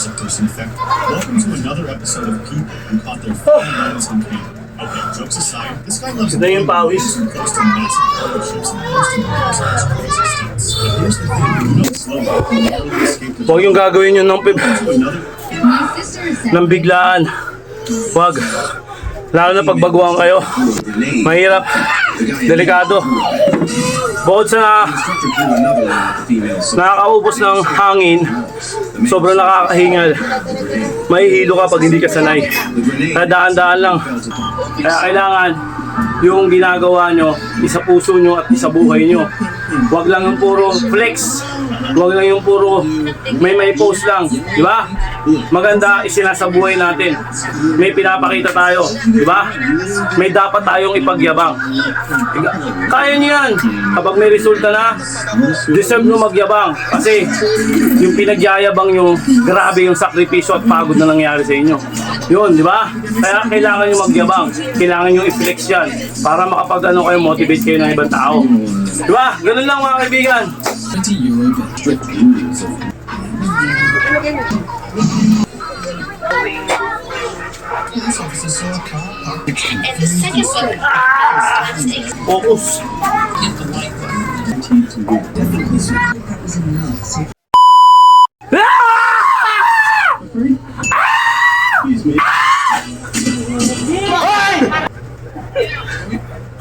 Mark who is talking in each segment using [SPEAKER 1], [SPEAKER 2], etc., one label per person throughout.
[SPEAKER 1] a person effect. Welcome to another episode of people who caught their flying moments in Canada. Okay, jokes aside, this guy loves
[SPEAKER 2] Ito yung pawis.
[SPEAKER 1] coasting massive cargo ships and coasting boats in his crazy stunts. But here's the thing, you know slow mo, you never escape the
[SPEAKER 2] Huwag yung gagawin yun ng
[SPEAKER 1] another
[SPEAKER 2] ng biglaan. Huwag. Lalo na pag baguhan kayo. Mahirap. Delikado. Bukod sa nakakaubos ng hangin, sobrang nakakahingal. Mahihilo ka pag hindi ka sanay. Kaya daan-daan lang. Kaya kailangan yung ginagawa nyo, isa puso nyo at isa buhay nyo. Huwag lang yung puro flex. Huwag lang yung puro may post lang. Di ba? Maganda isinasabuhay natin. May pinapakita tayo. Di ba? May dapat tayong ipagyabang. Kaya niyo yan. Kapag may resulta na, deserve nyo magyabang. Kasi yung pinagyayabang nyo, grabe yung sakripisyo at pagod na nangyari sa inyo. Yun, di ba? Kaya kailangan nyo magyabang. Kailangan nyo i-flex yan para makapag-ano kayo, motivate kayo ng ibang tao. Di ba? Ganun lang mga kaibigan.
[SPEAKER 3] And the second one,
[SPEAKER 2] Focus.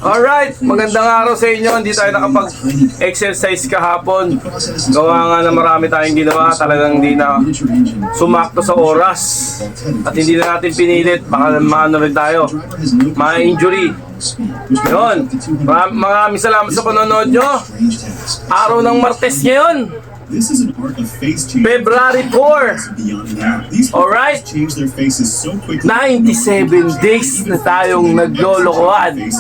[SPEAKER 2] Alright, magandang araw sa inyo. Hindi tayo nakapag-exercise kahapon. Gawa nga na marami tayong ginawa. Talagang hindi na sumakto sa oras. At hindi na natin pinilit. Baka maano rin tayo. Ma-injury. Yun. Maraming salamat sa panonood nyo. Araw ng Martes ngayon.
[SPEAKER 1] This is an art of face change.
[SPEAKER 2] February 4.
[SPEAKER 1] Beyond that. These
[SPEAKER 2] Alright.
[SPEAKER 1] change their faces so quickly.
[SPEAKER 2] 97 days na tayong naglolokohan.
[SPEAKER 1] This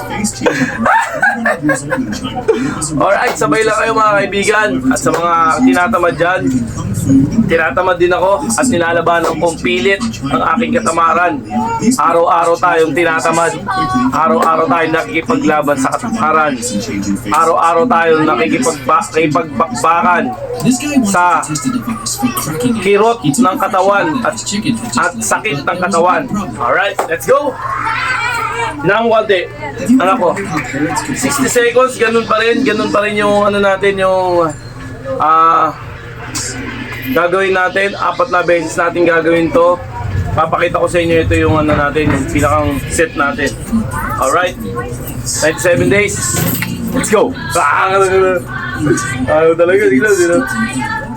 [SPEAKER 1] face change art, 100 years old in China. It was a
[SPEAKER 2] Alright, sabay lang kayo mga kaibigan. At sa mga tinatamad dyan,
[SPEAKER 1] kung fu.
[SPEAKER 2] tinatamad din ako at nilalabanan kong pilit ang aking katamaran. Araw-araw tayong tinatamad. Araw-araw tayong nakikipaglaban sa katamaran. Araw-araw tayong nakikipagpakbakan sa kirot ng katawan at sakit ng katawan. Alright, let's go! Nang konti. Ano ko? 60 seconds, ganun pa rin yung ano natin, yung gagawin natin. 4 na beses natin gagawin to. Papakita ko sa inyo ito yung ano natin, yung pinakang set natin. Alright, 97 days. Let's go! Talaga,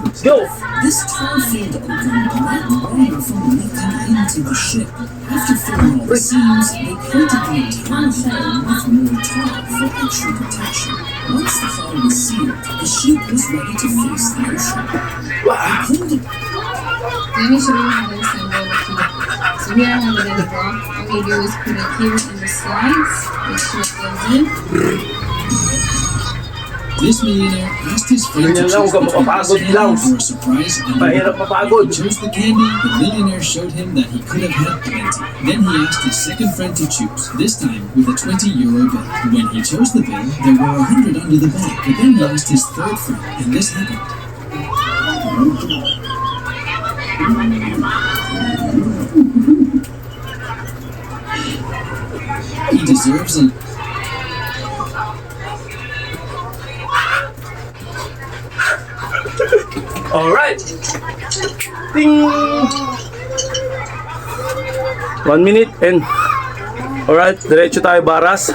[SPEAKER 2] let's go!
[SPEAKER 4] This tar field opened right wire from beneath and into the ship. After filling all the seams, they painted the entire hull with more tar for extra protection. Once the hull was sealed, the ship was ready to face the ocean.
[SPEAKER 5] Let me show you how to assemble the key. So here I have it in the block. All you do is put it here in the slides. Make sure it goes in.
[SPEAKER 4] This millionaire asked his friend to
[SPEAKER 2] Ganyan lang,
[SPEAKER 4] choose
[SPEAKER 2] huwag ka mapapagod
[SPEAKER 4] between
[SPEAKER 2] lang.
[SPEAKER 4] for a surprise and
[SPEAKER 2] Mahirap mapagod.
[SPEAKER 4] he chose the candy. The millionaire showed him that he could have had plenty. Then he asked his second friend to choose, this time with a 20 euro bill. When he chose the bill, there were 100 under the bag. But then he asked his third friend, and this happened. He deserves an
[SPEAKER 2] Alright! Ting! 1 minute and alright, diretso tayo baras.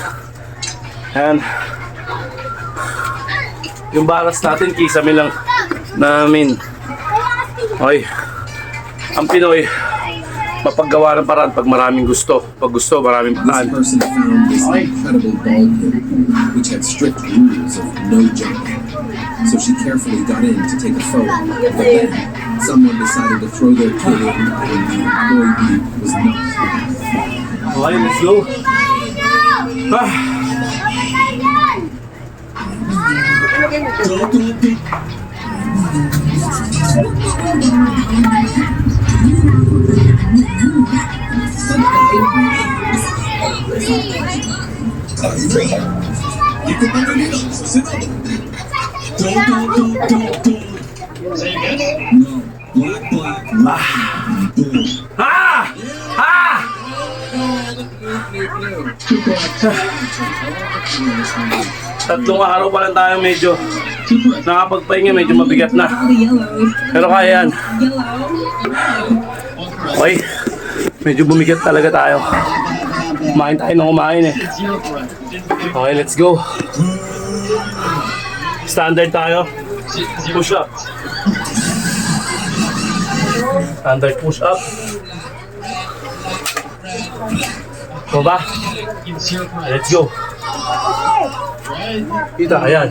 [SPEAKER 2] And yung baras natin, kisame lang namin. Okay. Ang Pinoy, mapaggawa ng paraan pag maraming gusto. Pag gusto, maraming paraan.
[SPEAKER 6] This person found this incredible bald pig, which had strict rules of no jumping. So she carefully got in to take a photo. But then, someone decided to throw their kid in, and the employee was not.
[SPEAKER 2] Okay, let's go.
[SPEAKER 1] Dito pa rin nila, susunod. Don't.
[SPEAKER 6] No, black
[SPEAKER 2] Tatlong araw pa lang tayo medyo nakapagpahinga, medyo mabigat na. Pero kaya yan. Okay, medyo bumigat talaga tayo. Kumain tayo ng kumain eh. Okay, let's go. Standard tayo. Push up. Standard push up. Go ba? Let's go. Kita, ayan.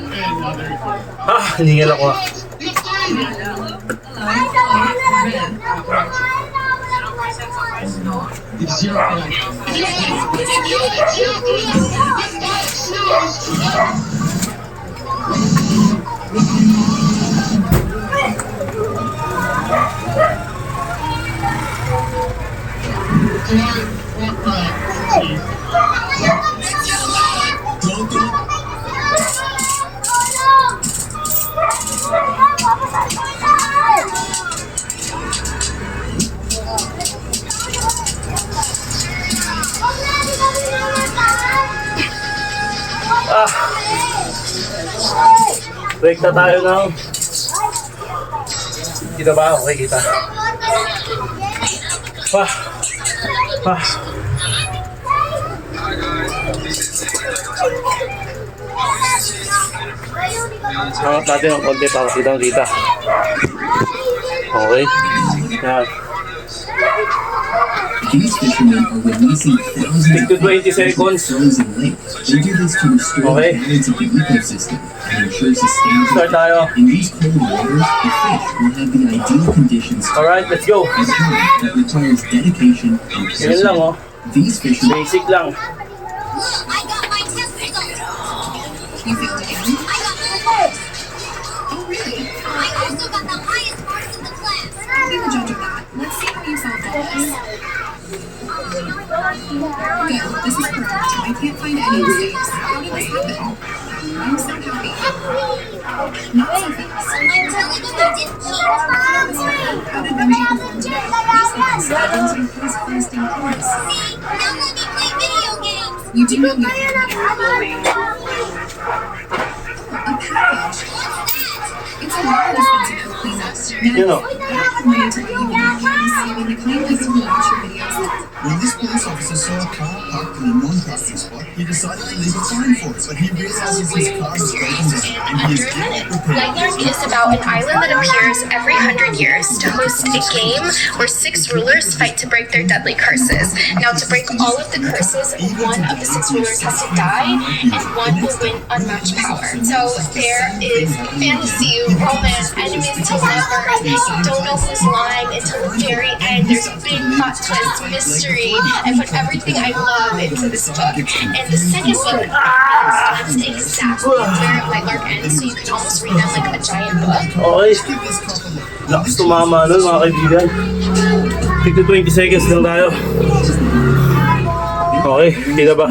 [SPEAKER 2] Hiningal ako ah. Break na tayo ng... Kita ba? Okay, kita. Hangat natin ang konti para kitang-kita. Okay. Yan.
[SPEAKER 6] These fishermen are releasing thousands
[SPEAKER 2] Stick to 20
[SPEAKER 6] of
[SPEAKER 2] seconds.
[SPEAKER 6] frozen lake. They do this to restore
[SPEAKER 2] Okay.
[SPEAKER 6] the balance of the ecosystem and ensure sustainable.
[SPEAKER 2] Start tayo.
[SPEAKER 6] In these cold waters, the fish will have the ideal conditions to
[SPEAKER 2] Alright, let's go.
[SPEAKER 6] a job that requires dedication and
[SPEAKER 2] Yan lang oh.
[SPEAKER 6] These fishermen
[SPEAKER 2] Basic lang.
[SPEAKER 3] I got my test results.
[SPEAKER 5] You failed again?
[SPEAKER 3] I got the first.
[SPEAKER 5] Oh, really?
[SPEAKER 3] I also got the highest marks in the class.
[SPEAKER 5] I'll be the judge of that. Let's see how you solved all this. Good. This is correct. I can't find any mistakes. How did this happen? I'm so happy. Not so fast.
[SPEAKER 3] I'm telling them I didn't cheat.
[SPEAKER 5] How did Benji perform today? He said the students impressed first in class.
[SPEAKER 3] See, now let me play video games.
[SPEAKER 5] You do know you can't be rolling. A package. It's a lot of expensive to clean up.
[SPEAKER 2] You know.
[SPEAKER 5] I'm ready to leave and now I'm receiving the kindness of watch your videos.
[SPEAKER 1] When this police officer saw a car parked in a non-parking spot, he decided to leave a sign for it, but he realizes his car is broken down and he is getting it repaired.
[SPEAKER 7] Light Yarn is about an island that appears every 100 years to host a game where 6 rulers fight to break their deadly curses. Now, to break all of the curses, one of the 6 rulers has to die, and one will win unmatched power. So there is fantasy, romance, enemies to lovers. You don't know who's lying until the very end. There's a big plot twist, mystery. I put everything I love into this book. And the second book starts exactly where Light Lark ends, so you can almost read them like a giant book.
[SPEAKER 2] Okay. Lakas tumama nun mga kaibigan. Stick to 20 seconds lang tayo. Okay, kita ba?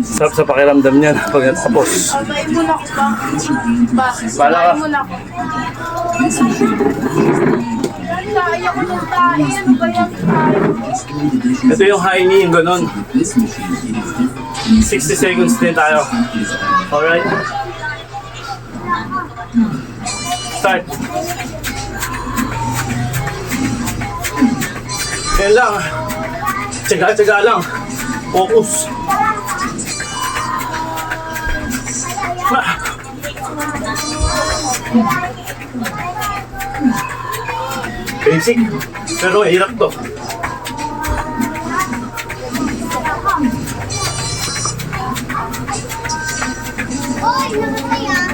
[SPEAKER 2] Sarap sa pakiramdam niyan pag natapos.
[SPEAKER 8] Tayo muna ko ba?
[SPEAKER 2] Bala ka.
[SPEAKER 8] Tayo muna ko. Kaya ko ng tayo. Ano ba yan tayo?
[SPEAKER 2] Ito yung high knee, yung ganun.
[SPEAKER 6] this machine it is different.
[SPEAKER 2] 60 seconds din tayo. Alright. Start. Yan lang. Tsaga-tsaga lang. Focus. Basic. Pero hirap to.
[SPEAKER 3] Oy, namatay ah.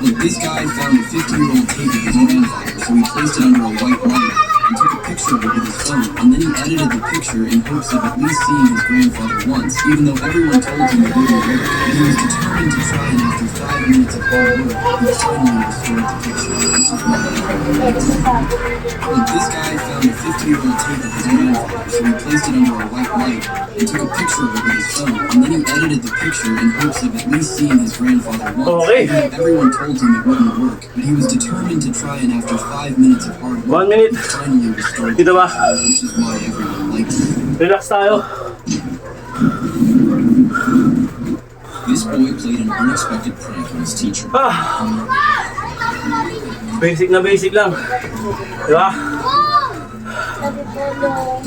[SPEAKER 6] Look, this guy found a 50-year-old tape of his grandfather, so he placed it under a white light. and took a picture of it with his phone, and then he edited the picture in hopes of at least seeing his grandfather once, even though everyone told him it wouldn't work. But he was determined to try, and after 5 minutes of hard work, he finally restored the picture, which is why everyone liked it. But this guy found a 50-year-old tape of his grandfather, so he placed it under a white light and took a picture of it with his phone, and then he edited the picture in hopes of at least seeing his grandfather once.
[SPEAKER 2] Okay.
[SPEAKER 6] Even though everyone told him it wouldn't work, but he was determined to try, and after 5 minutes of hard work,
[SPEAKER 2] 1 minute.
[SPEAKER 6] he finally restored
[SPEAKER 2] Dito ba?
[SPEAKER 6] which is why everyone liked it.
[SPEAKER 2] Relax tayo.
[SPEAKER 6] This boy played an unexpected prank on his teacher.
[SPEAKER 2] Basic na basic lang. Diba?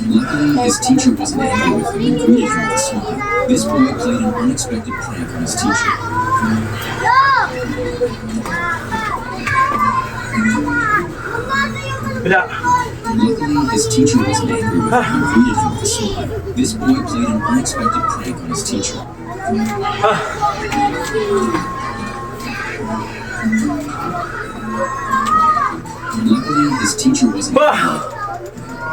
[SPEAKER 6] Luckily, his teacher wasn't angry with him and greeted him with a smile. This boy played an unexpected prank on his teacher.
[SPEAKER 2] Bila.
[SPEAKER 6] Luckily, his teacher wasn't angry with him and greeted him with a smile. This boy played an unexpected prank on his teacher. Luckily, his teacher wasn't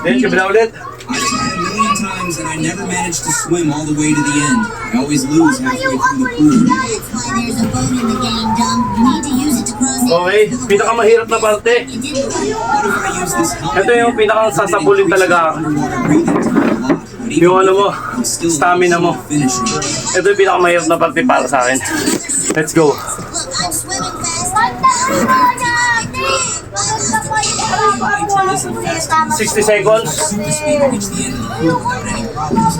[SPEAKER 2] Then, kabila ulit.
[SPEAKER 6] I tried a million times and I never managed to swim all the way to the end. I always lose halfway through the pool.
[SPEAKER 3] That's why there's a boat in the game, dumb. You need to use it to cross it.
[SPEAKER 2] Okay, pinakamahirap na parte.
[SPEAKER 6] What if I use this helmet?
[SPEAKER 2] Ito yung pinakang sasabulin talaga.
[SPEAKER 6] Underwater breathing time a lot. But even
[SPEAKER 2] Yung ano mo,
[SPEAKER 6] I'm still
[SPEAKER 2] stamina mo.
[SPEAKER 6] finishing.
[SPEAKER 2] Ito yung pinakamahirap na parte para sa akin. Let's go.
[SPEAKER 3] Look, I'm swimming fast.
[SPEAKER 2] 60 seconds.
[SPEAKER 6] Super speed to reach the end of the pool without any problems.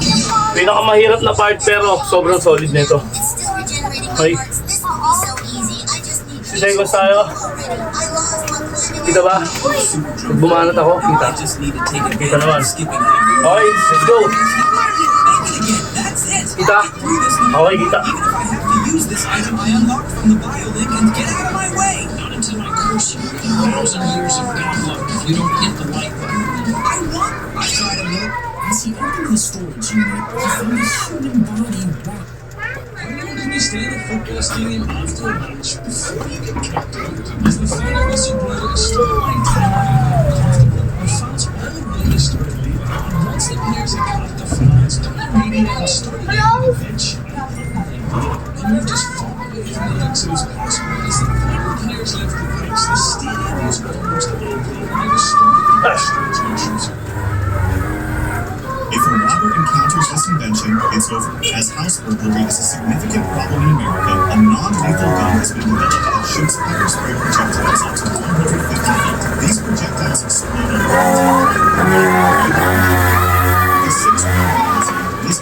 [SPEAKER 2] Pinakamahirap na part pero sobrang solid nito.
[SPEAKER 3] It's still regenerating my
[SPEAKER 2] Okay.
[SPEAKER 3] parts. This will be so easy. I just need
[SPEAKER 2] 60 seconds tayo.
[SPEAKER 3] already. I lost one clip.
[SPEAKER 2] Kita ba? Pag bumanat ako, kita.
[SPEAKER 6] I just need to take
[SPEAKER 2] Kita
[SPEAKER 6] advantage
[SPEAKER 2] naman.
[SPEAKER 6] of skipping it.
[SPEAKER 2] Okay, let's go.
[SPEAKER 6] That's it.
[SPEAKER 2] Kita? Okay, kita.
[SPEAKER 6] Even if I have to use this item I unlocked from the biolink and get out of my way.
[SPEAKER 4] Not until I curse you with 1,000 years of bad luck if you don't hit the like button.
[SPEAKER 6] I won. I tried to look.
[SPEAKER 4] As he opened the storage unit, he found a human body wrapped. Everyone can be standing football stadium after a match before you get kicked out. As the final whistle blew, a storyline time uncomfortable. The fans all really started leaving. And once the players had got off the fans, meeting and started getting the bench. He moved as far away from the exit as possible. As the final players left the ice, the stadium was almost empty. And it started to get strange emotions.
[SPEAKER 1] If a robber encounters this invention, it's over. As house burglary is a significant problem in America, a non-lethal gun has been developed that shoots pepper spray projectiles up to 150 feet. These projectiles explode on the sixth one is a ballistic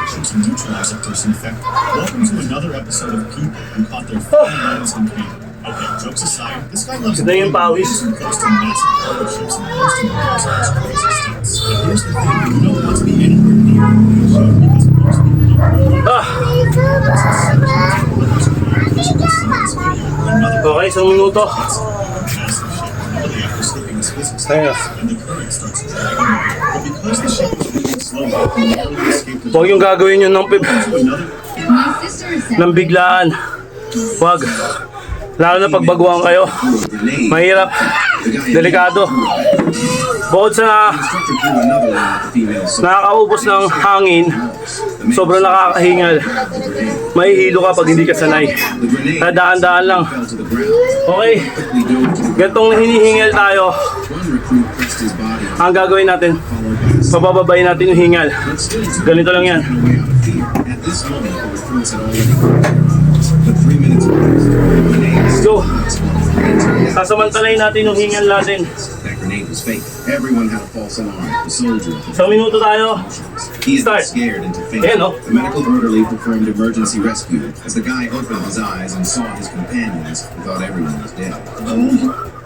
[SPEAKER 1] sufficient to neutralize a person effectively. Welcome to another episode of People Who Caught Their Fallen Nose in Pain. Okay, jokes aside, this guy loves
[SPEAKER 2] Ito yung pawis.
[SPEAKER 1] coasting massive cargo ships and posting cars on his crazy stunts. But here's the thing, you don't want to be anywhere near a ship because most people don't know.
[SPEAKER 2] Okay, isang minuto.
[SPEAKER 1] After slipping his physics
[SPEAKER 2] Ayun.
[SPEAKER 1] test, and the current starts dragging away. But because the ship was moving slowly, he narrowly escaped the
[SPEAKER 2] Huwag yung gagawin yun ng
[SPEAKER 1] another
[SPEAKER 2] ng biglaan. Huwag. Lalo na pag baguhan kayo. Mahirap. Delikado. Bukod sa nakakaubos ng hangin, sobrang nakakahingal. Mahihilo ka pag hindi ka sanay. Daan-daan lang. Okay. Gantong hinihingal tayo. Ang gagawin natin, pabababayin natin yung hingal. Ganito lang yan. Let's go. Sasamantalayin natin yung hingal natin.
[SPEAKER 6] That grenade was fake. Everyone had a false alarm. The soldier.
[SPEAKER 2] Isang minuto tayo.
[SPEAKER 6] He had
[SPEAKER 2] Start.
[SPEAKER 6] been scared into fainting.
[SPEAKER 2] Ayan, oh.
[SPEAKER 6] The medical orderly performed emergency rescue. As the guy opened his eyes and saw his companions, he thought everyone was dead.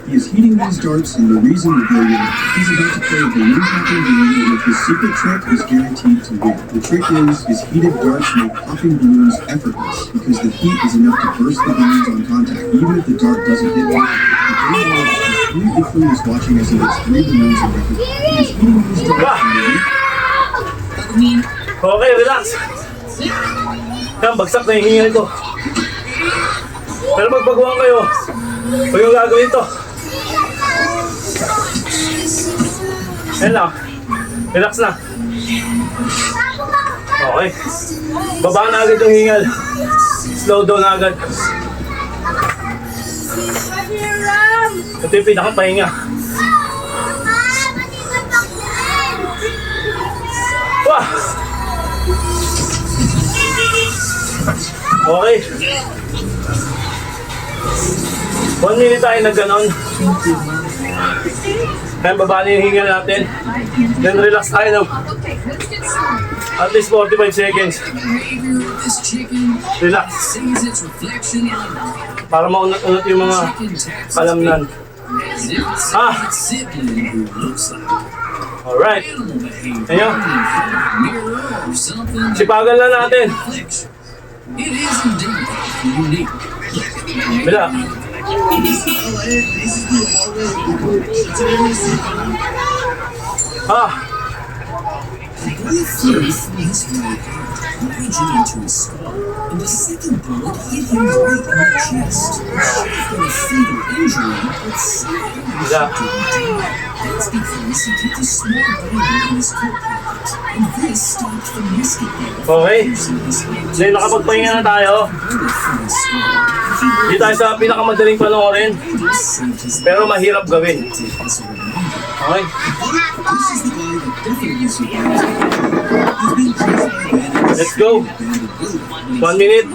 [SPEAKER 1] He is heating these darts, and the reason we're doing it, he's about to play a balloon popping game in which his secret trick is guaranteed to win. The trick is his heated darts make popping balloons effortless because the heat is enough to burst the balloons on contact, even if the dart doesn't hit them. The game is completely clueless watching as he hits 3 balloons in record. He is heating these darts, and
[SPEAKER 2] Okay, relax. Yan, bagsak na yung hingal ko. Pero magbaguhan kayo. Huwag yung gagawin to. Yan lang. Relax na. Okay. Baba na agad yung hingal. Slow down na agad. Ito yung pinakapahinga. Wah! Okay. 1 minute tayo na ganon. Kaya baba na yung hingal natin. Then relax tayo ng at least 45 seconds. Relax. Para maunat-unat yung mga kalamnan. Alright. Ayan. Sipagan lang natin. Bila.
[SPEAKER 4] Into his skull, and the second bullet hit him right in the chest. From a fatal injury, but somehow
[SPEAKER 2] Yeah.
[SPEAKER 4] didn't die. That's because he kept a small Bible in his coat pocket, and this stopped the musket ball
[SPEAKER 2] Okay.
[SPEAKER 4] from his hand.
[SPEAKER 2] Then nakapagpahinga na tayo.
[SPEAKER 4] Bullet from his skull.
[SPEAKER 2] Dito tayo sa pinakamadaling panoorin.
[SPEAKER 4] This saved his
[SPEAKER 2] Pero mahirap gawin.
[SPEAKER 4] life as a reminder.
[SPEAKER 2] Okay?
[SPEAKER 6] This is the guy that definitely survived. He's been chased by bandits.
[SPEAKER 2] Let's go.
[SPEAKER 6] Abandoned building.
[SPEAKER 2] 1 minute.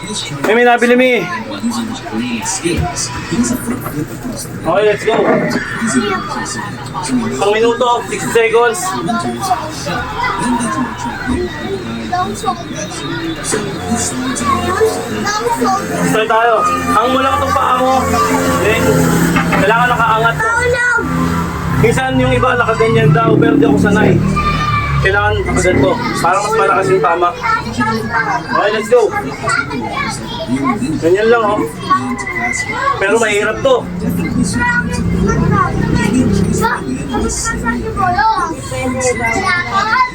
[SPEAKER 6] He's trying
[SPEAKER 2] May nabili mi.
[SPEAKER 6] while using his brain skills. He has a front flip across the room.
[SPEAKER 2] Okay, let's go.
[SPEAKER 6] Easy to chase him. So he
[SPEAKER 2] Isang minuto, 60 seconds.
[SPEAKER 6] hunters shot. Then they try to track him. The guy is reaction. So he slides in the obstacle.
[SPEAKER 2] Start tayo. Ang mo lang itong paa mo. Then, kailangan nakaangat to. Minsan yung iba nakaganyan daw, pero di ako sanay. Kailangan nakaganto. Para mas malakas yung tama. Okay, let's go. Ganyan lang, oh. Pero mahirap to.
[SPEAKER 6] Definitely survives.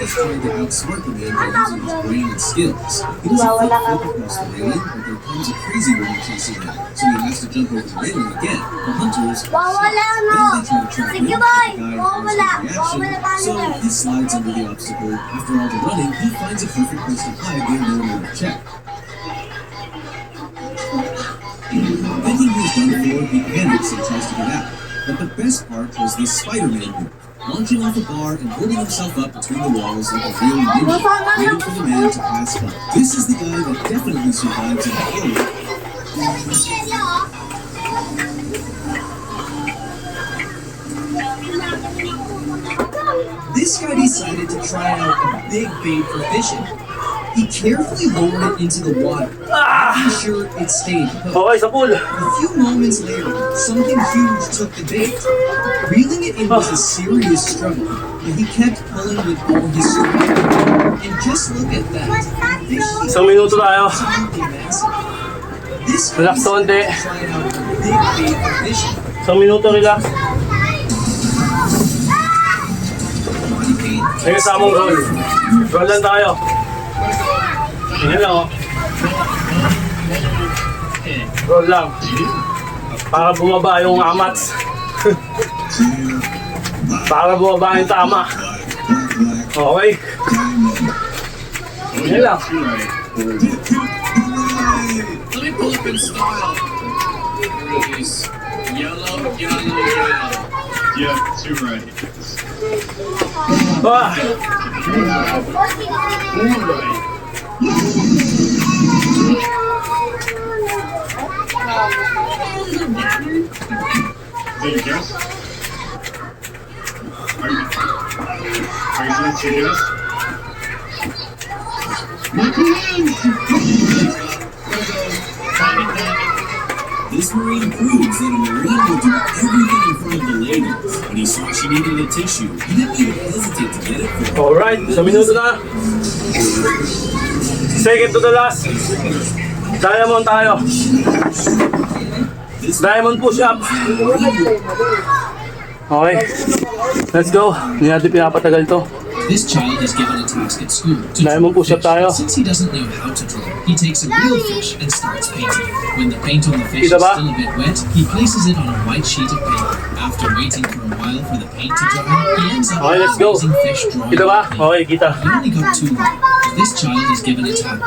[SPEAKER 6] He's trying to outsmart the man by using his brain and skills. He doesn't flip across the railing, but there comes a crazy one chasing him, so he has to jump over the railing again. The hunters
[SPEAKER 8] Wawala no.
[SPEAKER 6] then they try to track
[SPEAKER 8] Sige
[SPEAKER 6] him.
[SPEAKER 8] boy.
[SPEAKER 6] The guy
[SPEAKER 8] Wawala.
[SPEAKER 6] has
[SPEAKER 8] Wawala
[SPEAKER 6] no reaction,
[SPEAKER 8] tayo
[SPEAKER 6] so
[SPEAKER 8] there.
[SPEAKER 6] he slides under the obstacle. After all the running, he finds a perfect place to hide where no one would check. Thinking he's done for, he panics and tries to get out. But the best part was the Spider-Man move, launching off a bar and holding himself up between the walls like a real ninja, waiting for the man to pass by. This is the guy that definitely survives in the hole.
[SPEAKER 9] This guy decided to try out a big bait for fishing. He carefully lowered it into the water, making sure it stayed hooked.
[SPEAKER 2] Okay, sa pool.
[SPEAKER 9] A few moments later, something huge took the bait. Reeling it in was a serious struggle, but he kept pulling with all his strength. And just look at that. The fish he
[SPEAKER 2] Isang minuto tayo.
[SPEAKER 9] absolutely massive. This guy
[SPEAKER 2] Relax
[SPEAKER 9] decided
[SPEAKER 2] konti.
[SPEAKER 9] to try out a big bait for fishing.
[SPEAKER 2] Isang minuto, relax. May kasamang roll. Roll lang tayo. Ganyan lang, oh. Roll lang. Para bumaba yung amats. Para bumaba yung tama. Okay. Ganyan lang.
[SPEAKER 6] Let me pull up in style. Release. Yellow, yellow, yellow.
[SPEAKER 10] Yeah, too right.
[SPEAKER 2] Ah!
[SPEAKER 10] Did you guess? Are you going to guess?
[SPEAKER 6] This Marine proves that a Marine will do everything in front of the ladies. When he saw she needed a tissue, he didn't even hesitate to get it for her.
[SPEAKER 2] Alright, isang minuto na. Second to the last. Diamond tayo. Diamond push-up. Okay. Let's go. Hindi natin pinapatagal to.
[SPEAKER 4] This child is given a task at school to
[SPEAKER 2] Dahil mong push-up tayo.
[SPEAKER 4] Since he doesn't know how to draw, he takes a real fish and starts painting. When the paint on the fish is
[SPEAKER 2] Kita ba?
[SPEAKER 4] still a bit wet, he places it on a white sheet of paper. After waiting for a while for the paint to dry, he ends up
[SPEAKER 2] Okay, let's go.
[SPEAKER 4] with an amazing fish drawing.
[SPEAKER 2] Kita ba?
[SPEAKER 4] on paper.
[SPEAKER 2] Okay, kita.
[SPEAKER 4] He only got 2 wrong. This child is given a tablet.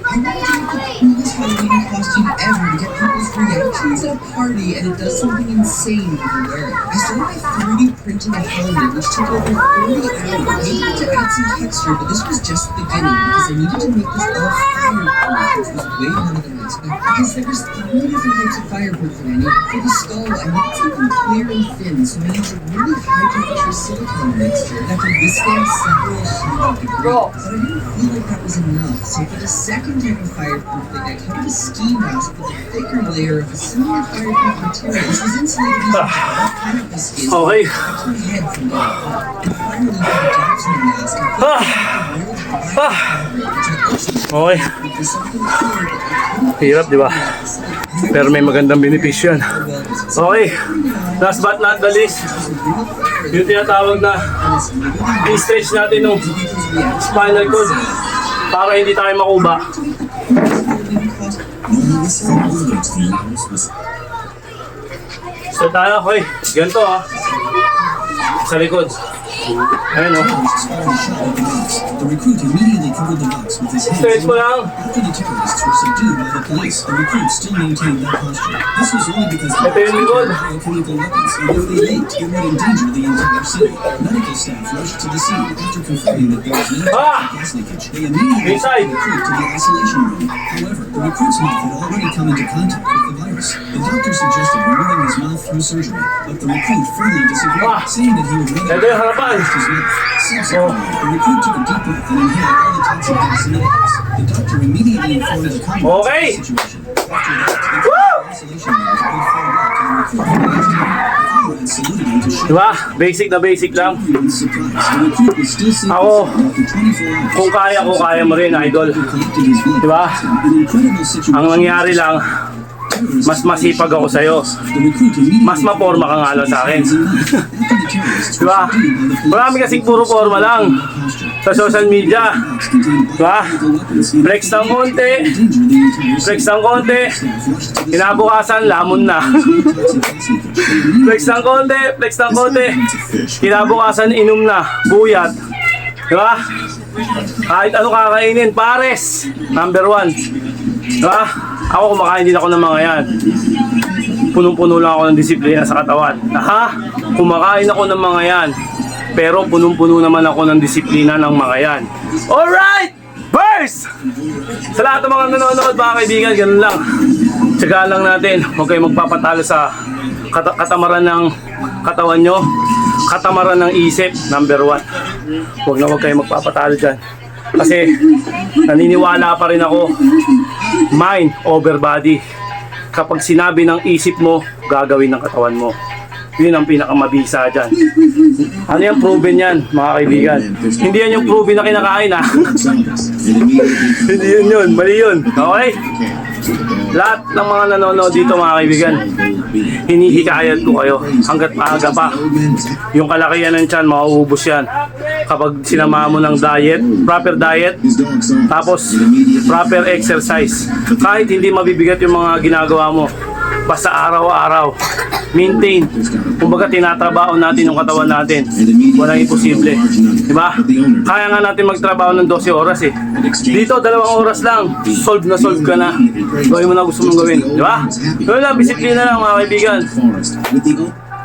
[SPEAKER 9] Coolest Halloween costume ever to get people's reactions at a party, and it does something insane when you wear it. I started by 3D printing a helmet, which took over 40 hours. I needed to add some texture, but this was just the beginning because I needed to make this all fireproof, which was way harder than I expected. Because there was 3 different types of fireproof that I needed. For the skull, I needed something clear and thin, so I used a really high temperature silicone mixture that could withstand several hundred degrees. But I didn't feel like that was enough, so for the second type of fireproof thing, I covered a ski mask with a thicker layer of a similar fireproof material, which was insulated using pineapple skin so
[SPEAKER 2] Okay.
[SPEAKER 9] it protected my head from getting hot. And finally, for the Jackson mask, I felt like the world's brightest fabric, which I also
[SPEAKER 2] Okay.
[SPEAKER 9] for something clear that I couldn't
[SPEAKER 2] Hirap, di ba? Pero may magandang benepisyo yan. Okay. Last but not the least, yung tinatawag na i-stretch natin yung spinal cord para hindi tayo makuba. So tayo, okay. Ganito ah. Sa likod. Ayan o.
[SPEAKER 6] The recruit immediately covered the box with his
[SPEAKER 2] Stretch
[SPEAKER 6] hands.
[SPEAKER 2] mo lang.
[SPEAKER 6] After the terrorists were subdued by the police, the recruit still maintained that posture. This was only because
[SPEAKER 2] Ito yung likod.
[SPEAKER 6] biochemical weapons, and if they leaked, it would endanger the entire city. Medical staff rushed to the scene after confirming that there was no gas leakage. They immediately
[SPEAKER 2] Inside.
[SPEAKER 6] took the recruit to the isolation room. However, the recruit's mouth had already come into contact with the virus. The doctor suggested removing his mouth through surgery, but the recruit firmly disagreed, saying that he would rather
[SPEAKER 2] Ito yung harapan.
[SPEAKER 6] test his mouth. Subsequently, the recruit took a deep breath and inhaled all the toxic gas in the house. The doctor immediately informed the combat
[SPEAKER 2] Okay.
[SPEAKER 6] situation. After that, the isolation room was pulled forward to the recruit. The comrade saluted him to show
[SPEAKER 2] Diba? Basic na basic lang.
[SPEAKER 6] he was surprised. The recruit was still safe
[SPEAKER 2] Ako,
[SPEAKER 6] after 24 hours.
[SPEAKER 2] Kung kaya ko, kaya mo rin, idol.
[SPEAKER 6] Collected his blood.
[SPEAKER 2] Diba?
[SPEAKER 6] An incredible situation.
[SPEAKER 2] Ang nangyari lang, mas masipag ako sa'yo.
[SPEAKER 6] The recruit immediately
[SPEAKER 2] Mas maporma ka nga lang sa akin.
[SPEAKER 6] After the terrorists were
[SPEAKER 2] Diba?
[SPEAKER 6] subdued by the police,
[SPEAKER 2] Marami kasing puro forma lang sa social media. Diba? Flex ng konti, flex ng konti, kinabukasan, lamon na. Flex ng konti, flex ng konti, kinabukasan, inom na, buyat. Diba? Kahit ano kakainin, pares, number 1. Diba? Ako kumakain din ako ng mga yan. Punong-puno lang ako ng disiplina sa katawan. Ha? Kumakain ako ng mga yan. Pero punong-puno naman ako ng disiplina ng mga yan. Alright! First! Sa lahat ng mga nanonood, mga kaibigan, ganun lang. Tsagaan lang natin. Huwag kayong magpapatalo sa katamaran ng katawan nyo. Katamaran ng isip, number 1. Huwag kayong magpapatalo dyan. Kasi naniniwala pa rin ako, mind over body. Kapag sinabi ng isip mo, gagawin ng katawan mo. Yun ang pinakamabisa dyan. Ano yan? Proven yan, mga kaibigan. Hindi yan yung proven na kinakain, ha? Hindi yun. Mali yun. Okay? Lahat ng mga nanonood dito, mga kaibigan, hinihikayat ko kayo hanggat maaga pa. Yung kalakihan ng tiyan, mauubos yan. Kapag sinama mo ng diet, proper diet, tapos proper exercise. Kahit hindi mabibigat yung mga ginagawa mo, basta araw-araw, maintain. Kumbaga tinatrabaho natin yung katawan natin. Walang imposible. Diba? Kaya nga natin magtrabaho ng 12 oras eh. Dito, 2 oras lang. Solve na solve ka na. Gawin mo na gusto mong gawin. Diba? Gawin lang, disiplina lang mga kaibigan.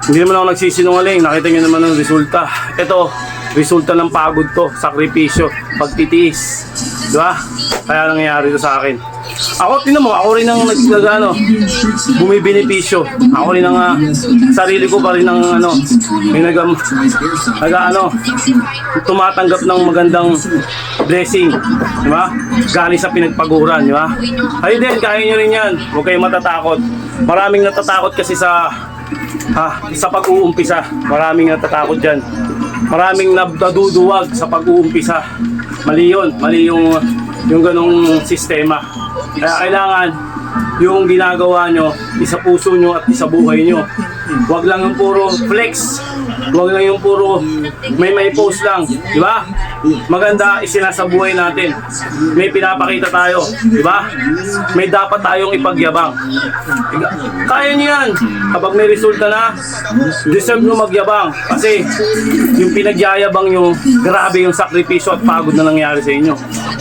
[SPEAKER 2] Hindi naman ako nagsisinungaling. Nakita nyo naman ang resulta. Ito, resulta ng pagod to. Sakripisyo. Pagtitiis. Diba? Kaya nangyayari ito sa akin. Ako, tinan mo, ako rin ang bumibenepisyo. Ako rin ang sarili ko pa rin ang may tumatanggap ng magandang blessing, di ba? Galing sa pinagpaguran, di ba? Kayo din, kaya nyo rin yan. Huwag kayong matatakot. Maraming natatakot kasi sa pag-uumpisa. Maraming natatakot dyan. Maraming naduduwag sa pag-uumpisa. Mali yun. Mali yung ganong sistema. Kaya kailangan yung ginagawa nyo, isa puso nyo at isa buhay nyo. Huwag lang yung puro flex. Huwag lang yung puro may post lang, di ba? Maganda, isinasabuhay natin. May pinapakita tayo, di ba? May dapat tayong ipagyabang. Kaya niyo yan. Kapag may resulta na, deserve nyo magyabang. Kasi yung pinagyayabang nyo, grabe yung sakripisyo at pagod na nangyari sa inyo.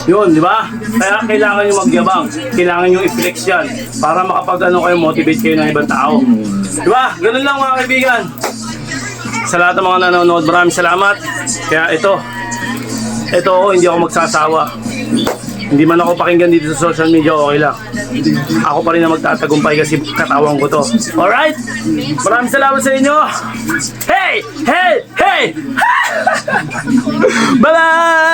[SPEAKER 2] Yun, di ba? Kaya kailangan nyo magyabang. Kailangan nyo i-flex yan para makapag-ano kayo, motivate kayo ng ibang tao. Di ba? Ganun lang mga kaibigan. Sa lahat ng mga nanonood, maraming salamat. Kaya ito hindi ako magsasawa. Hindi man ako pakinggan dito sa social media, okay lang. Ako pa rin na magtatagumpay kasi katawan ko to. Alright? Maraming salamat sa inyo. Hey! Hey! Hey! Bye-bye!